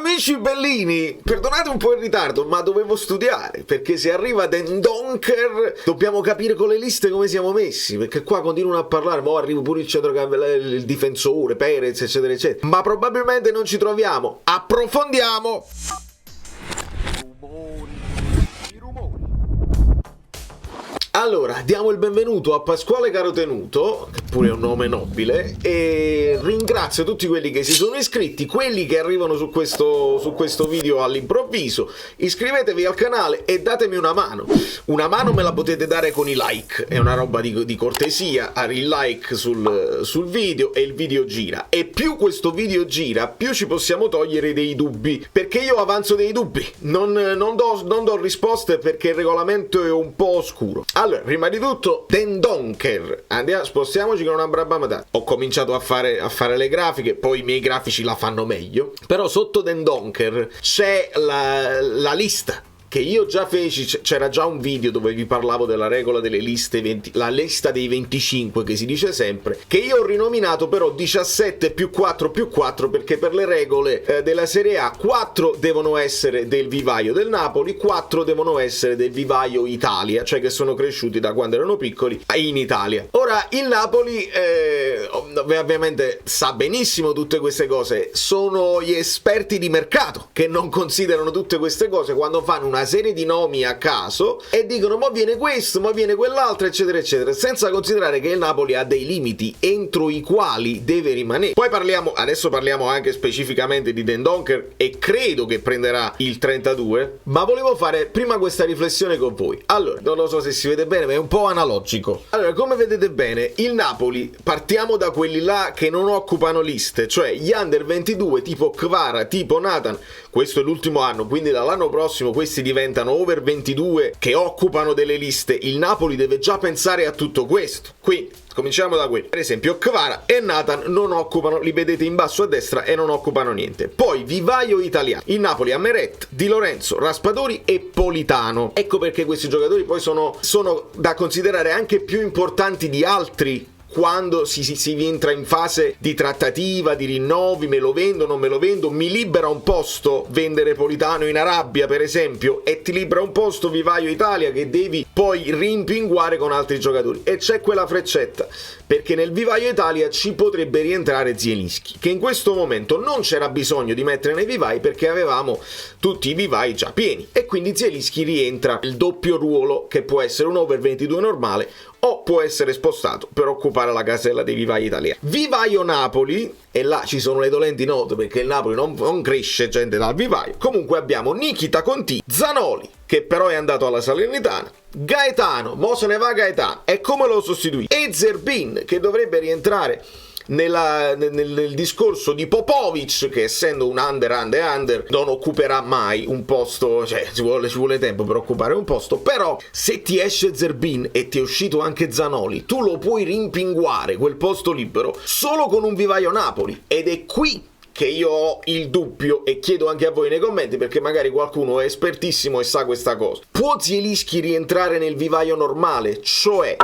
Amici bellini, perdonate un po' il ritardo, ma dovevo studiare, perché se arriva Den Donker dobbiamo capire con le liste come siamo messi, perché qua continuano a parlare, mo arriva pure il centrocampo, il difensore, Perez, eccetera, eccetera, ma probabilmente non ci troviamo. Approfondiamo! Allora, diamo il benvenuto a Pasquale Carotenuto, che pure è un nome nobile, e ringrazio tutti quelli che si sono iscritti, quelli che arrivano su questo video all'improvviso. Iscrivetevi al canale e datemi una mano. Una mano me la potete dare con i like, è una roba di cortesia, il like sul video e il video gira. E più questo video gira, più ci possiamo togliere dei dubbi, perché io avanzo dei dubbi, non do risposte perché il regolamento è un po' oscuro. Allora, prima di tutto, Den Donker. Andiamo, spostiamoci con una brava metà. Ho cominciato a fare le grafiche, poi i miei grafici la fanno meglio. Però sotto Den Donker c'è la lista che io già feci, c'era già un video dove vi parlavo della regola delle liste 20, la lista dei 25 che si dice sempre, che io ho rinominato però 17 più 4 più 4 perché per le regole della Serie A 4 devono essere del vivaio del Napoli, 4 devono essere del vivaio Italia, cioè che sono cresciuti da quando erano piccoli in Italia. Ora il Napoli ovviamente sa benissimo tutte queste cose, sono gli esperti di mercato che non considerano tutte queste cose quando fanno una serie di nomi a caso e dicono ma viene questo, ma viene quell'altro, eccetera eccetera, senza considerare che il Napoli ha dei limiti entro i quali deve rimanere. Poi adesso parliamo anche specificamente di Den Donker e credo che prenderà il 32, ma volevo fare prima questa riflessione con voi. Allora, non lo so se si vede bene, ma è un po' analogico. Allora, come vedete bene, il Napoli, partiamo da quelli là che non occupano liste, cioè gli under 22 tipo Kvara, tipo Nathan. Questo è l'ultimo anno, quindi dall'anno prossimo questi diventano over 22 che occupano delle liste. Il Napoli deve già pensare a tutto questo. Quindi cominciamo da quelli. Per esempio Kvara e Nathan non occupano, li vedete in basso a destra e non occupano niente. Poi vivaio italiano. Il Napoli ha Meret, Di Lorenzo, Raspadori e Politano. Ecco perché questi giocatori poi sono da considerare anche più importanti di altri quando si entra in fase di trattativa, di rinnovi, me lo vendo, non me lo vendo, mi libera un posto vendere Politano in Arabia per esempio e ti libera un posto vivaio Italia che devi poi rimpinguare con altri giocatori. E c'è quella freccetta, perché nel vivaio Italia ci potrebbe rientrare Zielinski, che in questo momento non c'era bisogno di mettere nei vivai perché avevamo tutti i vivai già pieni, e quindi Zielinski rientra il doppio ruolo che può essere un over 22 normale o può essere spostato per occupare la casella dei vivai italiani. Vivaio Napoli, e là ci sono le dolenti note perché il Napoli non cresce gente dal vivaio. Comunque abbiamo Nikita Conti, Zanoli, che però è andato alla Salernitana, Gaetano, mo se ne va Gaetano, e come lo sostituì? E Zerbin, che dovrebbe rientrare nel discorso di Popovic, che essendo un under non occuperà mai un posto, cioè ci vuole tempo per occupare un posto. Però se ti esce Zerbin e ti è uscito anche Zanoli, tu lo puoi rimpinguare quel posto libero solo con un vivaio Napoli, ed è qui che io ho il dubbio e chiedo anche a voi nei commenti, perché magari qualcuno è espertissimo e sa questa cosa. Può Zielinski rientrare nel vivaio normale? Cioè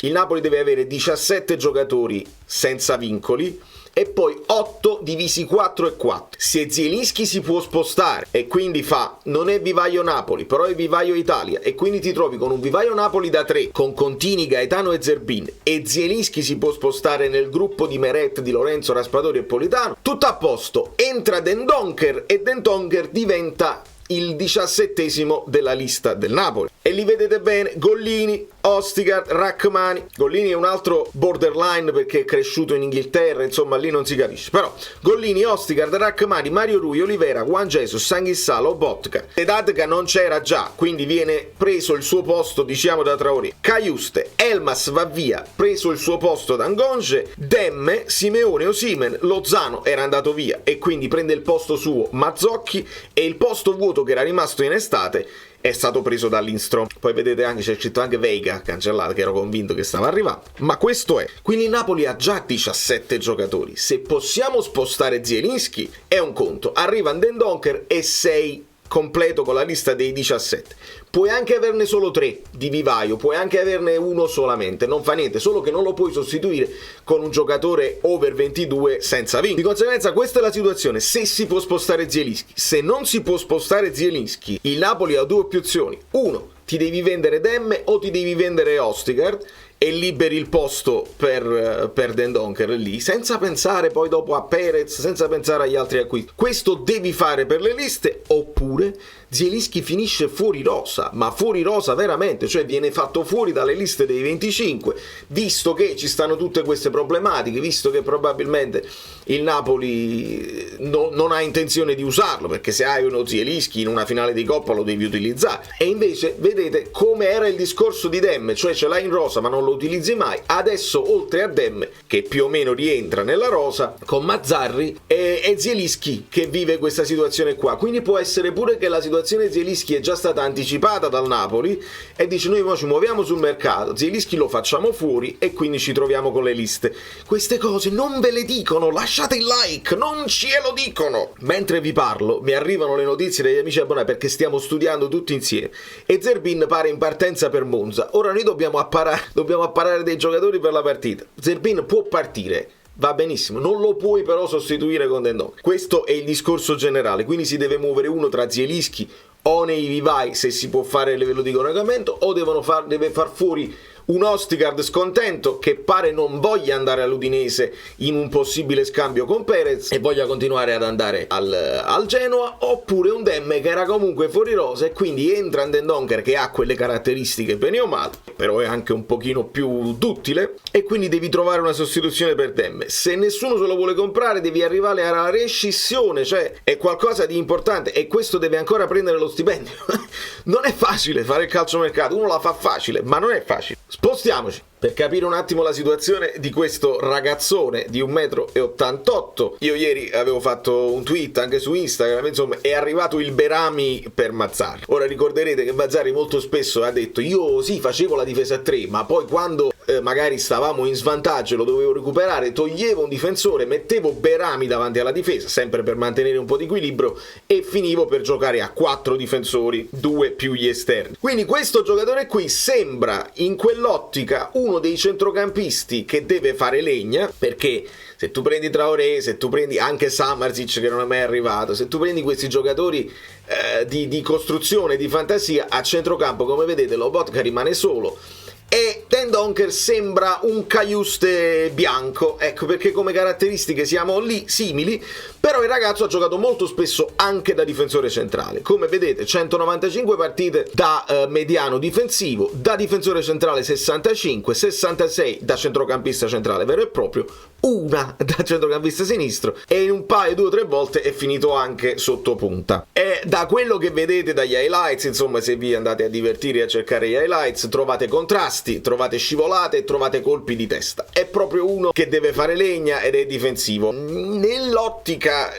il Napoli deve avere 17 giocatori senza vincoli e poi 8 divisi 4 e 4. Se Zielinski si può spostare e quindi non è vivaio Napoli, però è vivaio Italia, e quindi ti trovi con un vivaio Napoli da 3 con Contini, Gaetano e Zerbin, e Zielinski si può spostare nel gruppo di Meret, Di Lorenzo, Raspadori e Politano, tutto a posto. Entra Den Donker e Den Donker diventa il 17esimo della lista del Napoli. E li vedete bene: Gollini, Ostigard, Rachmani. Gollini è un altro borderline perché è cresciuto in Inghilterra, insomma lì non si capisce. Però Gollini, Ostigard, Rachmani, Mario Rui, Olivera, Juan Jesus, Sanghissà, Lobotka. Tedesca non c'era già, quindi viene preso il suo posto, diciamo, da Traoré. Caiuste, Elmas va via, preso il suo posto da Ngonge. Demme, Simeone, Osimhen, Lozano era andato via e quindi prende il posto suo Mazzocchi, e il posto vuoto che era rimasto in estate è stato preso da Lindstrom. Poi vedete anche, c'è scritto anche Veiga, cancellato, che ero convinto che stava arrivando. Ma questo è. Quindi il Napoli ha già 17 giocatori. Se possiamo spostare Zielinski è un conto. Arriva Den Donker e 6 completo con la lista dei 17. Puoi anche averne solo 3 di vivaio, puoi anche averne uno solamente, non fa niente, solo che non lo puoi sostituire con un giocatore over 22 senza vincoli. Di conseguenza questa è la situazione: se si può spostare Zielinski, se non si può spostare Zielinski, il Napoli ha due opzioni: uno, ti devi vendere Demme o ti devi vendere Ostigard e liberi il posto per Dendoncker lì, senza pensare poi dopo a Perez, senza pensare agli altri acquisti. Questo devi fare per le liste, oppure Zielinski finisce fuori rosa, ma fuori rosa veramente, cioè viene fatto fuori dalle liste dei 25, visto che ci stanno tutte queste problematiche, visto che probabilmente il Napoli non ha intenzione di usarlo, perché se hai uno Zielinski in una finale di Coppa lo devi utilizzare. E invece vedete come era il discorso di Demme, cioè ce l'hai in rosa ma non lo utilizzi mai. Adesso oltre a Demme, che più o meno rientra nella rosa, con Mazzarri e Zielinski che vive questa situazione qua, quindi può essere pure che la situazione Zielinski è già stata anticipata dal Napoli e dice: noi mo ci muoviamo sul mercato, Zielinski lo facciamo fuori e quindi ci troviamo con le liste. Queste cose non ve le dicono, lasciate il like, non ce lo dicono. Mentre vi parlo mi arrivano le notizie degli amici abbonati, perché stiamo studiando tutti insieme, e Zerbin pare in partenza per Monza. Ora noi dobbiamo apparare dei giocatori per la partita. Zerbin può partire, va benissimo, non lo puoi però sostituire con Dendoncker. Questo è il discorso generale, quindi si deve muovere uno tra Zielinski o nei vivai, se si può fare a livello di collegamento, o deve far fuori un Ostigard scontento che pare non voglia andare all'Udinese in un possibile scambio con Perez e voglia continuare ad andare al Genoa, oppure un Demme che era comunque fuori rosa e quindi entra in Dendoncker, che ha quelle caratteristiche bene o male, però è anche un pochino più duttile, e quindi devi trovare una sostituzione per Demme. Se nessuno se lo vuole comprare devi arrivare alla rescissione, cioè è qualcosa di importante, e questo deve ancora prendere lo stipendio. Non è facile fare il calciomercato, uno la fa facile ma non è facile. Spostiamoci per capire un attimo la situazione di questo ragazzone di 1,88 m. Io ieri avevo fatto un tweet anche su Instagram, insomma è arrivato il Berami per Mazzarri. Ora ricorderete che Mazzarri molto spesso ha detto: io sì facevo la difesa a 3, ma poi quando magari stavamo in svantaggio e lo dovevo recuperare, toglievo un difensore, mettevo Berami davanti alla difesa, sempre per mantenere un po' di equilibrio, e finivo per giocare a 4 difensori, 2 più gli esterni. Quindi questo giocatore qui sembra in quell'ottica uno dei centrocampisti che deve fare legna, perché se tu prendi Traoré, se tu prendi anche Samardzic che non è mai arrivato, se tu prendi questi giocatori di costruzione, di fantasia, a centrocampo come vedete Lobotka rimane solo e Dendoncker sembra un Cajuste bianco, ecco perché come caratteristiche siamo lì simili, però il ragazzo ha giocato molto spesso anche da difensore centrale. Come vedete 195 partite da mediano difensivo, da difensore centrale 65, 66 da centrocampista centrale vero e proprio, una da centrocampista sinistro, e in un paio, 2 o 3 volte è finito anche sotto punta. E da quello che vedete dagli highlights, insomma, se vi andate a divertire e a cercare gli highlights, trovate contrasti, trovate scivolate e trovate colpi di testa. È proprio uno che deve fare legna ed è difensivo. Nell'ottica,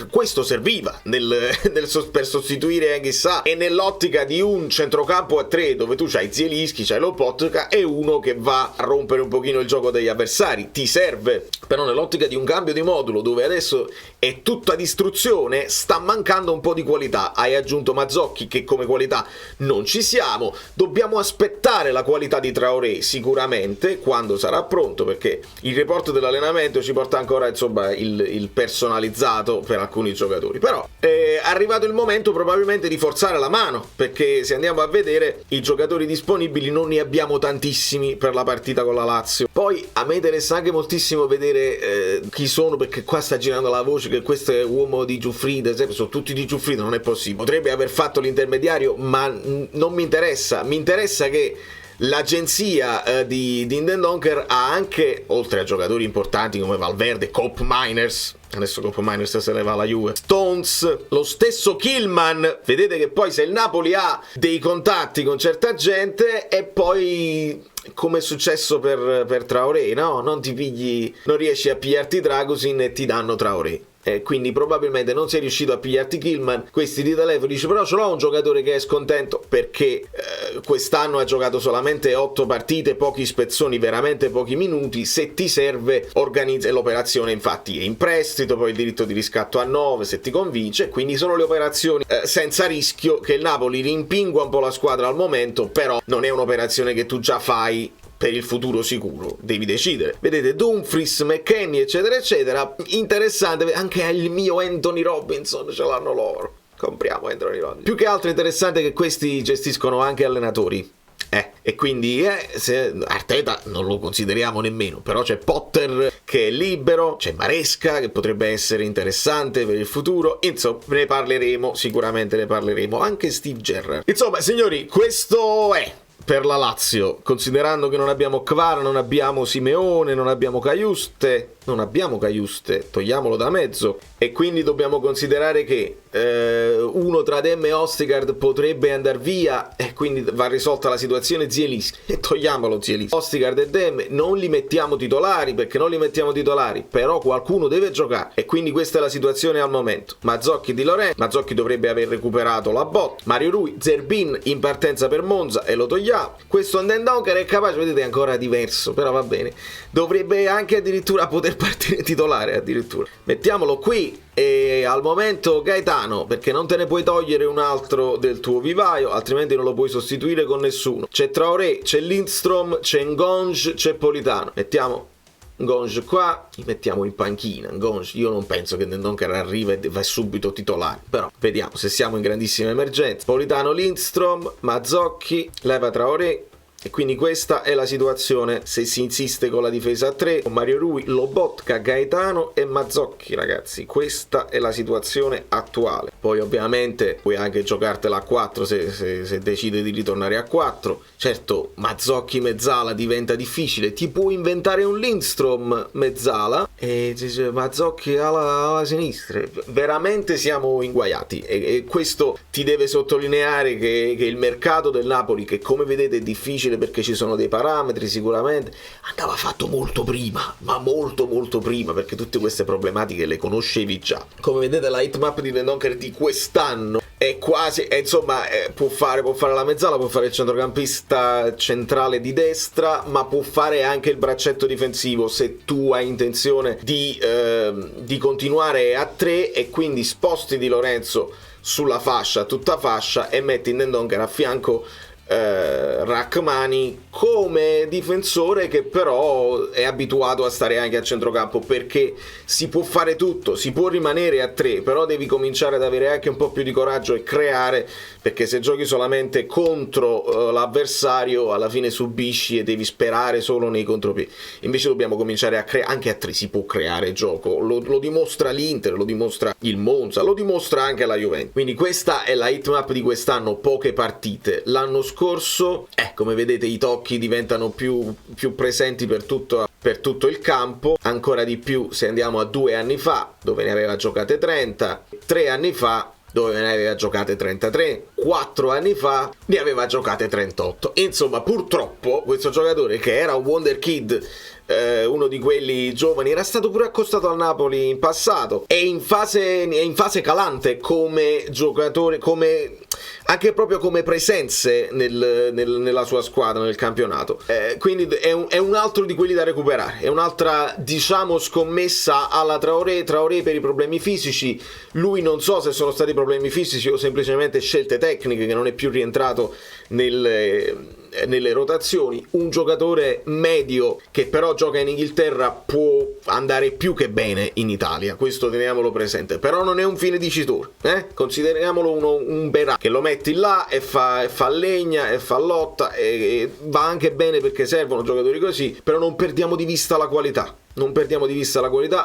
questo serviva per sostituire chissà, e nell'ottica di un centrocampo a 3 dove tu c'hai Zielinski, c'hai Lobotka e uno che va a rompere un pochino il gioco degli avversari, ti serve. Però nell'ottica di un cambio di modulo dove adesso è tutta distruzione, sta mancando un po' di qualità. Hai aggiunto Mazzocchi che come qualità non ci siamo, dobbiamo aspettare la qualità di Traoré sicuramente quando sarà pronto, perché il report dell'allenamento ci porta ancora insomma il personalizzato per alcuni giocatori. Però è arrivato il momento probabilmente di forzare la mano, perché se andiamo a vedere i giocatori disponibili non ne abbiamo tantissimi per la partita con la Lazio. Poi a me interessa anche moltissimo vedere chi sono, perché qua sta girando la voce che questo è uomo di Giuffrida, sono tutti di Giuffrida, non è possibile. Potrebbe aver fatto l'intermediario, ma non mi interessa. Mi interessa che l'agenzia di Dendoncker ha anche, oltre a giocatori importanti come Valverde, Cop Miners, adesso Cop Miners se ne va alla Juve, Stones, lo stesso Killman. Vedete che poi se il Napoli ha dei contatti con certa gente, e poi come è successo per Traoré, no? Non riesci a pigliarti Dragusin e ti danno Traoré. quindi probabilmente non sei riuscito a pigliarti Kilman. Questi ti telefono, dice però ce l'ho un giocatore che è scontento perché quest'anno ha giocato solamente 8 partite, pochi spezzoni, veramente pochi minuti. Se ti serve organizza l'operazione, infatti è in prestito, poi il diritto di riscatto a 9 se ti convince, quindi sono le operazioni senza rischio che il Napoli rimpingua un po' la squadra al momento, però non è un'operazione che tu già fai per il futuro sicuro, devi decidere. Vedete, Dumfries, McKennie, eccetera eccetera. Interessante, anche il mio Anthony Robinson ce l'hanno loro. Compriamo Anthony Robinson. Più che altro interessante che questi gestiscono anche allenatori. E quindi se Arteta non lo consideriamo nemmeno, però c'è Potter che è libero, c'è Maresca che potrebbe essere interessante per il futuro, insomma ne parleremo, sicuramente ne parleremo, anche Steve Gerrard. Insomma signori, questo è per la Lazio, considerando che non abbiamo Kvara, non abbiamo Simeone, non abbiamo Cajuste, togliamolo da mezzo, e quindi dobbiamo considerare che uno tra Dem e Ostigard potrebbe andare via e quindi va risolta la situazione Zielinski, e togliamolo Zielinski. Ostigard e Dem non li mettiamo titolari, perché non li mettiamo titolari, però qualcuno deve giocare e quindi questa è la situazione al momento. Mazzocchi di Lorenzo, Mazzocchi dovrebbe aver recuperato la botta, Mario Rui, Zerbin in partenza per Monza e lo togliamo. Questo Ndendonker è capace, vedete, è ancora diverso, però va bene, dovrebbe anche addirittura poter partire titolare, addirittura. Mettiamolo qui. E al momento Gaetano, perché non te ne puoi togliere un altro del tuo vivaio, altrimenti non lo puoi sostituire con nessuno. C'è Traoré, c'è Lindstrom, c'è Ngonge, c'è Politano. Mettiamo Ngonge qua, li mettiamo in panchina. Ngonge, io non penso che Ndendonker arriva e va subito titolare, però vediamo se siamo in grandissima emergenza. Politano, Lindstrom, Mazzocchi, leva Traoré. E quindi questa è la situazione se si insiste con la difesa a 3, con Mario Rui, Lobotka, Gaetano e Mazzocchi, ragazzi. Questa è la situazione attuale. Poi ovviamente puoi anche giocartela a 4 se decidi di ritornare a 4. Certo, Mazzocchi mezzala diventa difficile, ti puoi inventare un Lindstrom mezzala e Mazzocchi alla sinistra. Veramente siamo inguaiati e questo ti deve sottolineare che il mercato del Napoli, che come vedete è difficile perché ci sono dei parametri, sicuramente andava fatto molto prima, ma molto prima, perché tutte queste problematiche le conoscevi già. Come vedete la hitmap di Ndendonker di quest'anno è quasi, insomma, può fare la mezzala, può fare il centrocampista centrale di destra, ma può fare anche il braccetto difensivo se tu hai intenzione di continuare a 3 e quindi sposti Di Lorenzo sulla fascia, tutta fascia, e metti Ndendonker a fianco Rachmani come difensore che però è abituato a stare anche a centrocampo, perché si può fare tutto, si può rimanere a 3, però devi cominciare ad avere anche un po' più di coraggio e creare, perché se giochi solamente contro l'avversario alla fine subisci e devi sperare solo nei contropiedi. Invece dobbiamo cominciare a creare, anche a 3 si può creare gioco, lo dimostra l'Inter, lo dimostra il Monza, lo dimostra anche la Juventus. Quindi questa è la hitmap di quest'anno, poche partite. L'anno scorso, come vedete, i tocchi diventano più presenti per tutto il campo, ancora di più se andiamo a 2 anni fa dove ne aveva giocate 30, 3 anni fa dove ne aveva giocate 33, 4 anni fa ne aveva giocate 38. Insomma, purtroppo questo giocatore, che era un wonder kid, uno di quelli giovani, era stato pure accostato al Napoli in passato, è in fase calante come giocatore, anche proprio come presenze nella sua squadra, nel campionato, quindi è un altro di quelli da recuperare, è un'altra, diciamo, scommessa alla Traoré per i problemi fisici. Lui non so se sono stati problemi fisici o semplicemente scelte tecniche, che non è più rientrato nelle rotazioni. Un giocatore medio che però gioca in Inghilterra può andare più che bene in Italia, questo teniamolo presente, però non è un fine dicitore, consideriamolo un Berà che lo metti là e fa legna e fa lotta, e va anche bene perché servono giocatori così, però non perdiamo di vista la qualità,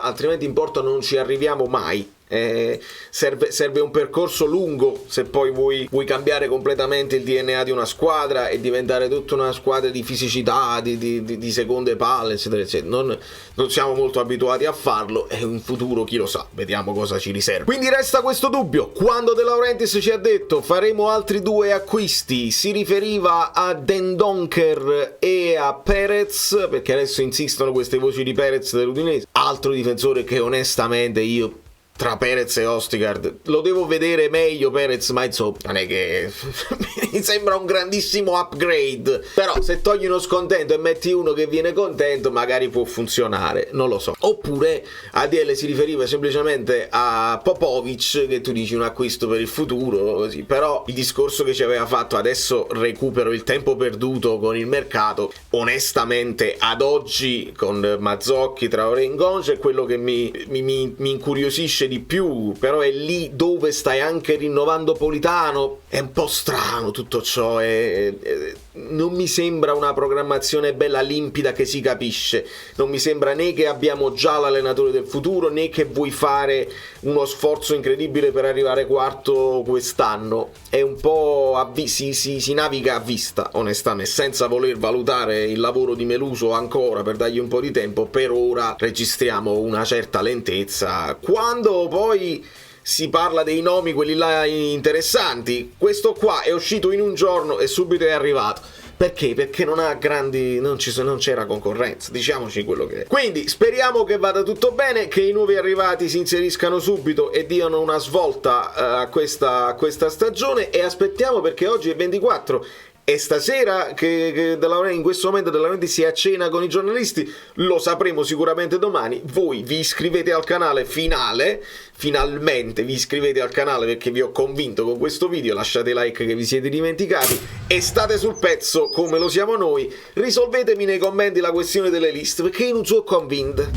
altrimenti in porta non ci arriviamo mai. Serve un percorso lungo se poi vuoi cambiare completamente il DNA di una squadra e diventare tutta una squadra di fisicità, di seconde palle, eccetera eccetera. Non siamo molto abituati a farlo, e in futuro chi lo sa, vediamo cosa ci riserva. Quindi resta questo dubbio: quando De Laurentiis ci ha detto faremo altri 2 acquisti, si riferiva a Ndendonker e a Perez, perché adesso insistono queste voci di Perez dell'Udinese, altro difensore che onestamente io tra Perez e Ostigard. Lo devo vedere meglio Perez, ma insomma non è che mi sembra un grandissimo upgrade. Però se togli uno scontento e metti uno che viene contento, magari può funzionare, non lo so. Oppure ADL si riferiva semplicemente a Popovic, che tu dici un acquisto per il futuro, così. Però il discorso che ci aveva fatto, adesso recupero il tempo perduto con il mercato, onestamente ad oggi con Mazzocchi, Traoré, Ngonge, è quello che mi incuriosisce di più. Però è lì dove stai anche rinnovando Politano, è un po' strano tutto ciò, non mi sembra una programmazione bella limpida che si capisce, non mi sembra né che abbiamo già l'allenatore del futuro, né che vuoi fare uno sforzo incredibile per arrivare quarto quest'anno. È un po' si naviga a vista, onestamente, senza voler valutare il lavoro di Meluso ancora per dargli un po' di tempo. Per ora registriamo una certa lentezza. Quando poi si parla dei nomi, quelli là interessanti, questo qua è uscito in un giorno e subito è arrivato. Perché? Perché non ha grandi, non c'era concorrenza, diciamoci quello che è. Quindi speriamo che vada tutto bene, che i nuovi arrivati si inseriscano subito e diano una svolta a questa stagione, e aspettiamo, perché oggi è 24 e stasera che in questo momento De Laurentiis si è a cena con i giornalisti, lo sapremo sicuramente domani. Voi vi iscrivete al canale finalmente vi iscrivete al canale, perché vi ho convinto con questo video, lasciate like che vi siete dimenticati e state sul pezzo come lo siamo noi. Risolvetemi nei commenti la questione delle liste, perché io non sono convinto.